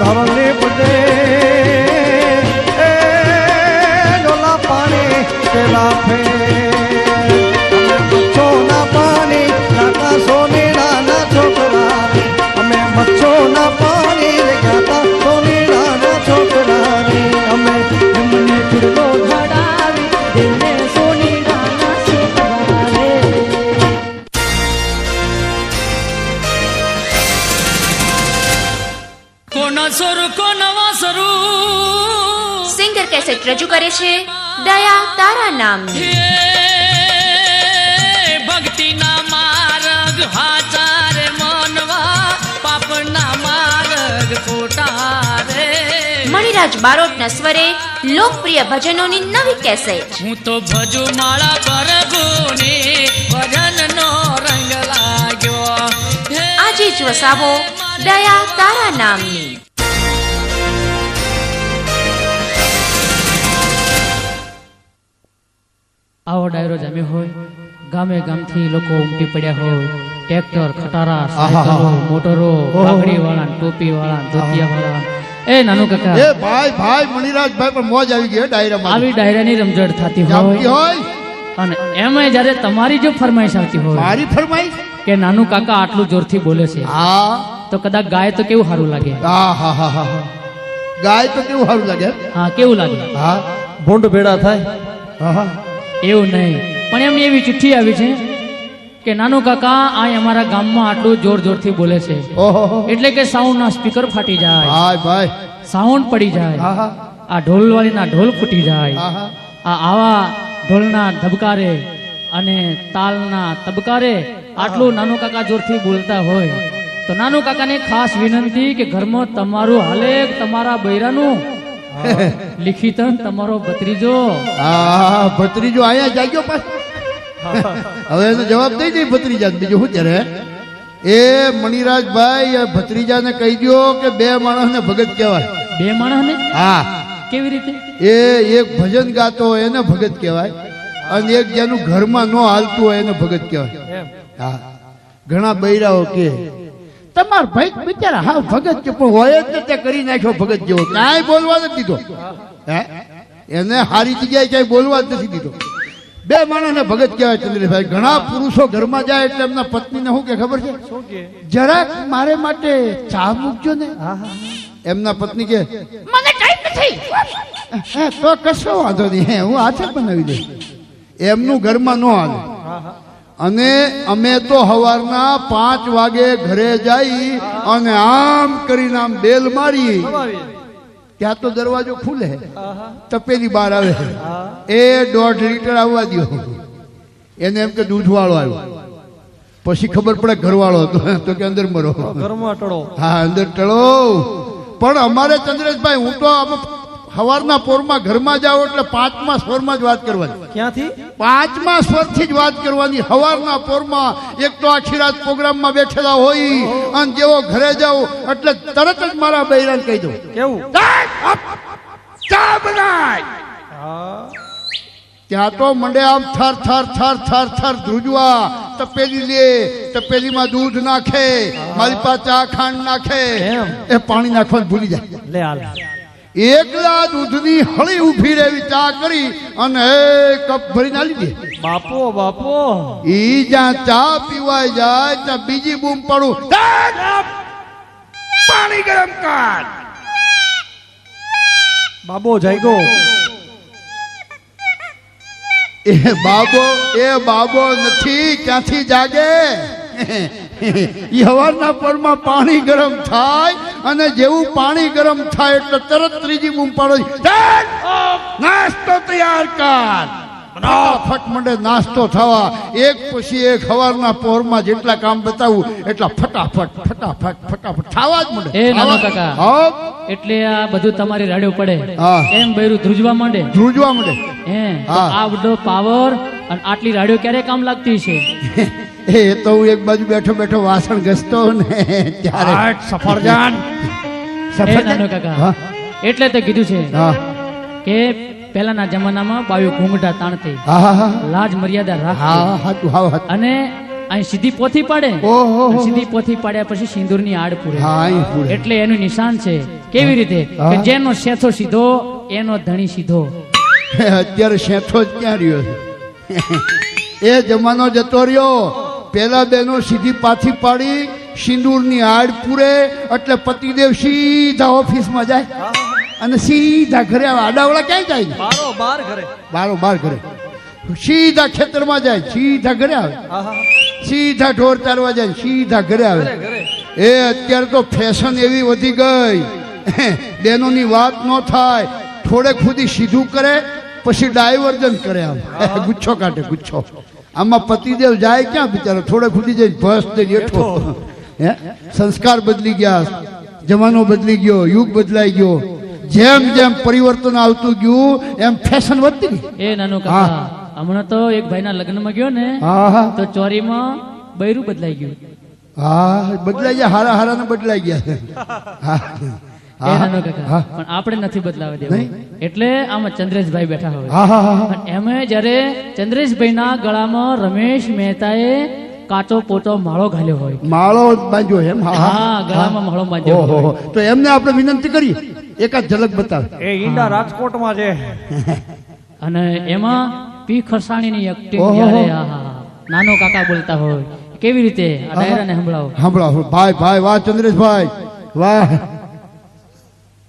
Speaker 2: ધરલી પડે ડોલા પાણી પેલા ફે મચ્છોના પાણી નાતા સોની નાના છોકરા અમે મચ્છોના પાણી ગાતા સોની નાના છોકરા અમે એમને ચૂડો ધડાવી એમને સોની નાના છોકરા રે
Speaker 5: કોના સોર કોના વાસરુ
Speaker 4: સિંગર કેસેટ રજૂ કરે છે દયા તારા નામની
Speaker 5: ભક્તિના માર્ગ હાચાર મનવા પાપના માર્ગ ખોટા રે
Speaker 4: મણિરાજ બારોટના સ્વરે લોકપ્રિય ભજનોની નવી કેસેટ
Speaker 5: હું તો ભજુ માળા પ્રભુની ભજનનો રંગ લાગ્યો
Speaker 4: આજે જ વસાવો દયા તારા નામની
Speaker 6: આવો ડાયરો જામ્યો હોય ગામે ગામથી લોકો ઉમટી પડ્યા હોય ટ્રેક્ટર ખટારા સાયકલો મોટરો પાઘડી વાળા ટોપી વાળા ધોતિયા વાળા એ નાનું કાકા
Speaker 1: એ ભાઈ મણિરાજભાઈ પણ મોજ આવી ગઈ ડાયરામાં
Speaker 6: આવી ડાયરાની રમઝટ થતી
Speaker 1: જામતી
Speaker 6: હોય
Speaker 1: હોય
Speaker 6: અને એમાં જ્યારે તમારી જો ફરમાઈશ આવતી હોય
Speaker 1: મારી ફરમાઈશ
Speaker 6: કે નાનું કાકા આટલું જોરથી બોલે છે
Speaker 1: હા
Speaker 6: તો કદાચ ગાય તો કેવું સારું લાગે
Speaker 1: હા ગાય તો કેવું સારું લાગે
Speaker 6: હા કેવું લાગે
Speaker 1: હા
Speaker 2: ભૂંડ ભેડા થાય
Speaker 1: હા
Speaker 6: એવું નહીં પણ એમની એવી ચિઠ્ઠી આવી છે કે નાનું કાકા આ અમારા ગામમાં આટલું જોર જોરથી બોલે છે
Speaker 1: ઓહો
Speaker 6: એટલે કે સાઉન્ડના સ્પીકર ફાટી જાય
Speaker 1: ભાઈ
Speaker 6: સાઉન્ડ પડી જાય
Speaker 1: હા
Speaker 6: આ ઢોલવાળીના ઢોલ ફૂટી જાય
Speaker 1: હા
Speaker 6: આ આવા ઢોલના ધબકારે અને તાલના તબકારે આટલું નાનું કાકા જોરથી બોલતા હોય તો નાનું કાકાને ખાસ વિનંતી કે ઘરમાં તમારું હાલે તમારા બૈરાનું લિખિત તમારો ભત્રીજો
Speaker 1: ભત્રીજો અહીંયા જાગ્યો પાછો હવે તો જવાબ દઈ દઈ ભત્રીજા બીજું શું ત્યારે એ મણિરાજભાઈ એ ભત્રીજાને કહી દો કે બે માણસને ભગત કહેવાય.
Speaker 6: બે માણસ ને
Speaker 1: હા,
Speaker 6: કેવી રીતે?
Speaker 1: એ એક ભજન ગાતો હોય એને ભગત કહેવાય, અને એક જેનું ઘરમાં ન હાલતું હોય એને ભગત કહેવાય.
Speaker 2: એમ
Speaker 1: હા, ઘણા બૈરાઓ કે તમાર ભાઈ બિચારા હા ભગત છે, પણ હોય જ ને તે કરી નાખ્યો ભગત જેવો, કાંઈ બોલવા નથી દીધો. હે, એને સારી જગ્યાએ ક્યાંય બોલવા જ નથી દીધો. બે માણસને ભગત કહેવાય ચંદ્રેશભાઈ. ઘણા પુરુષો ઘરમાં જાય એટલે એમના પત્નીને શું કે ખબર છે?
Speaker 2: શું કે?
Speaker 1: જરાક મારે માટે ચા મૂકજો ને. એમના પત્ની કે મને કઈ નથી. હે, તો કશો વાંધો નહીં, હે હું હાથે બનાવી દઈશ. એમનું ઘરમાં ન હાલે. અને અમે તો સવારના 5 વાગે ઘરે જઈ અને આમ કરીને આમ બેલ મારી, ત્યાં તો દરવાજો ખુલે, તપેલી બહાર આવે, એ 1.5 લીટર આવવા દો. એને એમ કે દૂધ વાળો આવ્યો. પછી ખબર પડે ઘરવાળો હતો, તો કે અંદર મરો.
Speaker 2: ઘરમાં ટળો.
Speaker 1: હા, અંદર ટળો. પણ અમારે ચંદ્રેશભાઈ, હું તો સવારના પોરમાં ઘરમાં જાઓ એટલે 5મા સ્વરમાં જ વાત કરવાની.
Speaker 2: ક્યાંથી?
Speaker 1: 5મા સ્વરથી જ વાત કરવાની. સવારના પોરમાં એક તો આખી રાત પ્રોગ્રામમાં બેઠેલા હોય, અને જેવો ઘરે જાઓ એટલે તરત જ મારા બૈરાને કહી દઉં,
Speaker 2: કેવું?
Speaker 1: ચા બનાય.
Speaker 2: હા,
Speaker 1: ત્યાં તો મંડે આમ થર થર થર થર થર ધ્રુજવા. તપેલી લે, તપેલીમાં દૂધ નાખે, મારી પાસે ચા ખાંડ નાખે, એ પાણી નાખવાનું ભૂલી જાય.
Speaker 2: લે હાલ.
Speaker 1: એકલા દૂધની હળી ઉભી રહેવી ચા કરી અને એ કપ ભરીને આલી દે.
Speaker 2: બાપો બાપો,
Speaker 1: ઈ જ્યાં ચા પીવાય જાય ત્યાં બીજી બૂમ પડું, પાણી ગરમ કર.
Speaker 2: બાબો જાગ્યો.
Speaker 1: એ બાબો નથી, ક્યાંથી જાગે? ઈ હવારના પરમાં પાણી ગરમ થાય, અને જેવું પાણી ગરમ થાય એટલે તરત ત્રીજી બૂમ પાડો, નાસ્તો તૈયાર કર. ફટાફટ મંડે નાસ્તો થવા. એક પછી એક સવારના પોરમાં જેટલા કામ બતાવું એટલા ફટાફટ ફટાફટ ફટાફટ થવા જ મંડે.
Speaker 6: એ નાનો કાકા, એટલે આ બધું તમારી રાડ્યો પડે
Speaker 1: હા.
Speaker 6: એમ બૈરું ધ્રુજવા માંડે.
Speaker 1: ધ્રુજવા મંડે.
Speaker 6: હે, તો
Speaker 1: હા.
Speaker 6: આ બધો પાવર અને આટલી રાડ્યો ક્યારે કામ લાગતી છે?
Speaker 1: એ તો હું એક બાજુ બેઠો બેઠો વાસણ ઘસતો ને ત્યારે
Speaker 2: સફરજન.
Speaker 6: એ નાનો કાકા,
Speaker 1: હા.
Speaker 6: એટલે તે કીધું છે
Speaker 1: હા
Speaker 6: કે પહેલાના જમાનામાં બાયું ઘૂંઘટા તાણતી,
Speaker 1: હા હા
Speaker 6: લાજ મર્યાદા
Speaker 1: હા
Speaker 6: રાખતી,
Speaker 1: હાતું હા હા
Speaker 6: અને અહીં સીધી પોથી પાડે.
Speaker 1: ઓહો.
Speaker 6: અને સીધી પોથી પાડ્યા પછી સિંદૂરની આડ પૂરે.
Speaker 1: હા, અહીં પૂરે.
Speaker 6: એટલે એનું નિશાન છે. કેવી રીતે?
Speaker 1: હા.
Speaker 6: કે જેનો શેથો સીધો એનો ધણી સીધો.
Speaker 1: અત્યારે શેઠો જ ક્યાં રહ્યો છે? એ જમાનો જતો રહ્યો. પેલા બેનો સીધી પાછી પાડી, સિંદૂરની આડ પૂરે એટલે પતિદેવ સીધા ઓફિસમાં જાય અને સીધા ઘરે આવે. આડાવડા ક્યાંય જાય ને?
Speaker 2: બારો બાર ઘરે.
Speaker 1: બાર ઘરે. સીધા ખેતરમાં જાય, સીધા ઘરે આવે. સીધા ઢોર ચારવા જાય, સીધા ઘરે આવે. એ અત્યારે તો ફેશન એવી વધી ગઈ, બેનોની વાત ન થાય, થોડે ખુદી સીધું કરે પછી ડાયવર્જન કરે. આમ ગુચ્છો કાઢે, ગુચ્છો. આમાં પતિદેવ જાય ક્યાં બિચારો? થોડે ખુદી જઈને ભસ દઈને એઠો. હે, સંસ્કાર બદલી ગયા, જમાનો બદલી ગયો, યુગ બદલાઈ ગયો. જેમ જેમ પરિવર્તન આવતું ગયું એમ ફેશન વધતી ગઈ.
Speaker 6: એ નાનો કાકા, હમણાં તો એક ભાઈના લગ્નમાં ગયો ને,
Speaker 1: હા હા
Speaker 6: તો ચોરીમાં બૈરું બદલાઈ ગયું.
Speaker 1: હા, બદલાઈ ગયા. હારા હારાને બદલાઈ ગયા. હા
Speaker 6: એ નાનો કાકા, પણ આપણે નથી બદલાવા દેવું. એટલે આમાં ચંદ્રેશભાઈ બેઠા હોય.
Speaker 1: હા હા હા
Speaker 6: અને એમે જ્યારે ચંદ્રેશભાઈના ગળામાં રમેશ મહેતાએ કાચો પોચો માળો ઘાલ્યો હોય.
Speaker 1: માળો બાંધ્યો એમ?
Speaker 6: હા, ગળામાં માળો બાંધ્યો હોય.
Speaker 1: ઓહો. તો એમને આપણે વિનંતી કરીએ એકાદ ઝલક બતાવે.
Speaker 2: એ ઈંડા રાજકોટમાં છે.
Speaker 6: અને એમાં પી ખરસાણીની એક્ટિંગ
Speaker 1: ઓહો.
Speaker 6: જ્યારે આહા, નાનો કાકા બોલતા હોય કેવી રીતે આ ડાયરાને સંભળાવો.
Speaker 1: સાંભળો ભાઈ, ભાઈ વાહ ચંદ્રેશભાઈ વાહ.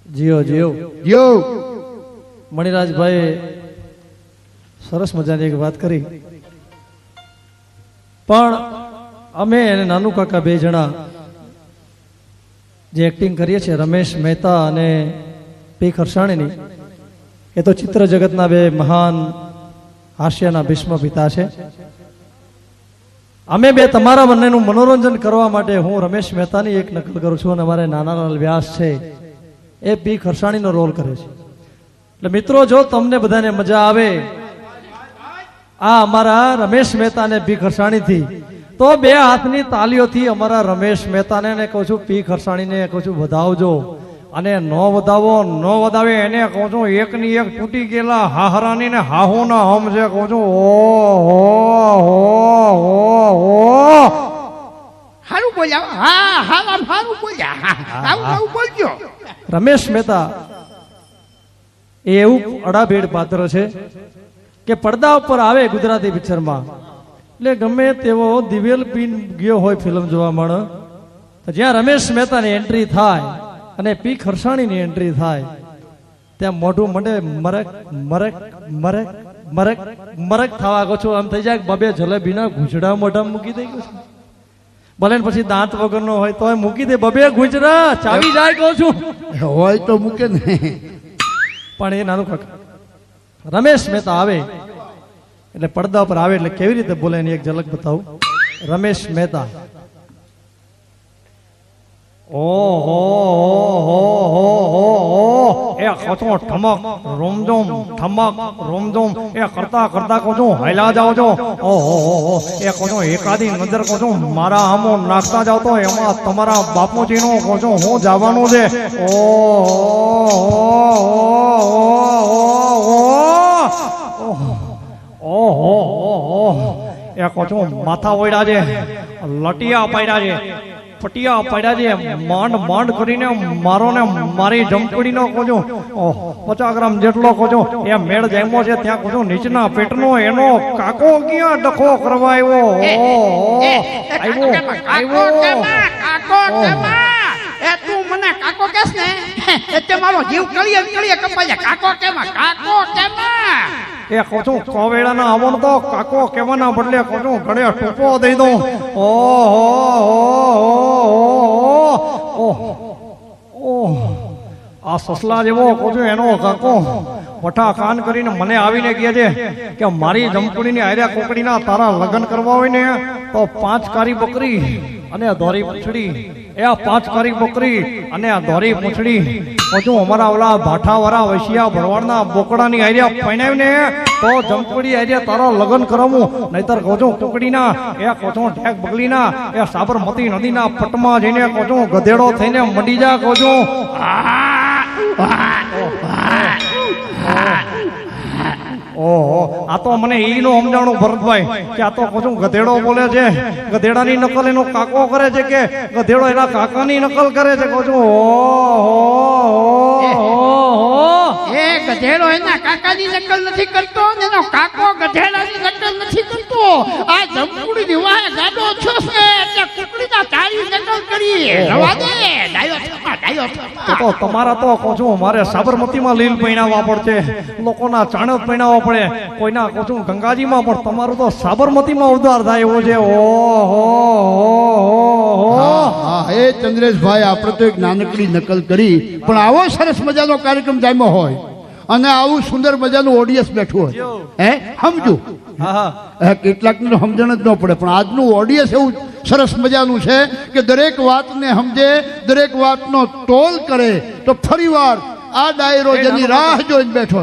Speaker 2: જીઓ જીઓ.
Speaker 1: યો
Speaker 2: મણિરાજભાઈ સરસ મજાની એક વાત કરી, પણ અમે અને નાનુ કાકા બે જણા જે એક્ટિંગ કરીએ છીએ, રમેશ મહેતા અને પી ખરસાણીની, એ તો ચિત્ર જગતના બે મહાન હાસ્યના ભીષ્મ પિતા છે. અમે બે તમારા બંનેનું મનોરંજન કરવા માટે હું રમેશ મહેતાની એક નકલ કરું છું, અને અમારે નાનાલાલ વ્યાસ છે એ પી ખરસાણીનો રોલ કરે છે. એટલે મિત્રો, જો તમને બધાને મજા આવે આ અમારા રમેશ મહેતા અને પી ખરસાણીથી, તો બે હાથની તાલીઓથી અમારા રમેશ મહેતાને ને કહું છું પી ખરસાણીને કહું છું વધાવજો અને નો વધાવે એને કહું છું એકની એક તૂટી ગયેલા હાહરાની ને હાહુના હમ છે કહું છું
Speaker 1: હારું બોલ્યા હા હા હારું બોલ્યા આવું બોલજો.
Speaker 2: રમેશ મહેતા એ એવું અડાભેડ પાત્ર છે કે પડદા ઉપર આવે ગુજરાતી પિક્ચરમાં એટલે ગમે તેવો દિવેલ પીન ગયો હોય ફિલ્મ જોવા મળે તો જ્યાં રમેશ મહેતાની એન્ટ્રી થાય અને પી ખરસાણીની એન્ટ્રી થાય ત્યાં મોઢું મંડે મરક મરક મરક મરક મરક થવા ગયો છું આમ થઈ જાય બબે જલેબીના ઘૂંચડા મોઢા મૂકી દઈ ગયો છું ભલે ને પછી દાંત વગરનો હોય તોય મૂકી દે બબે ઘૂંચડા ચાવી જાય કહું છું
Speaker 1: હોય તો મૂકે ને.
Speaker 2: પણ એ નાનું કાકા રમેશ મહેતા આવે એટલે પડદા પર આવે એટલે કેવી રીતે બોલે એની એક ઝલક બતાવું. રમેશ મહેતા ઓહો એ ખોચો ઠમક રોમઝોમ ઠમક રોમઝોમ એ કરતા કરતા કહું હાલ્યા જાઓ છો ઓહો એ કહું એકાદી નજર કહું મારા આમો નાખતા જાવ તો એમાં તમારા બાપુજીનો કહું હું જવાનું છે ઓહો એ કહું માથા ઓયડા છે લટિયા પાડ્યા છે પટિયા પડ્યા છે માંડ કરીને મારો ને મારી જમકડીનો કોજો 50 ગ્રામ જેટલો કોજો એ મેળ જામ્યો છે ત્યાં કોજો નીચના પેટનો એનો કાકો ક્યાં ડખો કરવા
Speaker 1: એ તું મને કાકો કેસ ને તે મારો જીવ કળીએ કપાય કાકો કેમાં
Speaker 2: એ કોચું કોવેડાના આવણ તો કાકો કેવાના બદલે કોચું ઘડે ટૂંકો દઈ દઉં આ સસલા જેવો કોચું એનો કાકો મોટા કાન કરીને મને આવીને કહે છે કે મારી જમકડીની આર્યા કોકડીના તારા લગ્ન કરવા હોય ને તો 5 કારી બકરી અને ધોરી પૂંછડી એ 5 કારી બકરી અને ધોરી પૂંછડી કોચું અમારા ઓલા ભાઠાવાળા વૈશિયા ભરવાડના બોકડાની આર્યા પહેણાવીને તો જમકડી આર્યા તારા લગ્ન કરાવું નહીતર કોચું કોકડીના એ કોચું ઢેક બગલીના એ સાબરમતી નદીના પટમાં જઈને કોચું ગધેડો થઈને મંડી જા કોચું ઓહો આ તો મને ઈનો સમજાણું ભરતભાઈ કે આ તો કોચું ગધેડો બોલે છે ગધેડાની નકલ એનો કાકો કરે છે કે ગધેડો એના કાકાની નકલ કરે છે કોચું
Speaker 1: એ ગધેડો એના કાકાની નકલ નથી કરતો ને એનો કાકો ગધેડાની નકલ નથી કરતો આ જમકુડી દિવાએ ગાડો છો છે એટલે કુકડીના તારી નકલ કરી રવા દે ડાયો
Speaker 2: તો તમારા તો કોચું મારે સાબરમતીમાં લીલ પૈણાવવા પડશે લોકોના ચાણક પૈણાવવા પડે કોઈના કોચું ગંગાજીમાં પણ તમારું તો સાબરમતીમાં ઉદ્ધાર થાય એવો છે
Speaker 1: એ ચંદ્રેશભાઈ આપણે તો એક નાનકડી નકલ કરી પણ આવો સરસ મજાનો કાર્યક્રમ જામ્યો હોય અને આવું સુંદર મજાનું ઓડિયન્સ બેઠું હોય હે સમજુ કેટલાકને સમજણ જ ન પડે પણ આજનું ઓડિયન્સ એવું સરસ મજાનું છે કે દરેક વાતને સમજે દરેક વાતનો તોલ કરે તો ફરીવાર આ ડાયરો જેની રાહ જોઈને બેઠો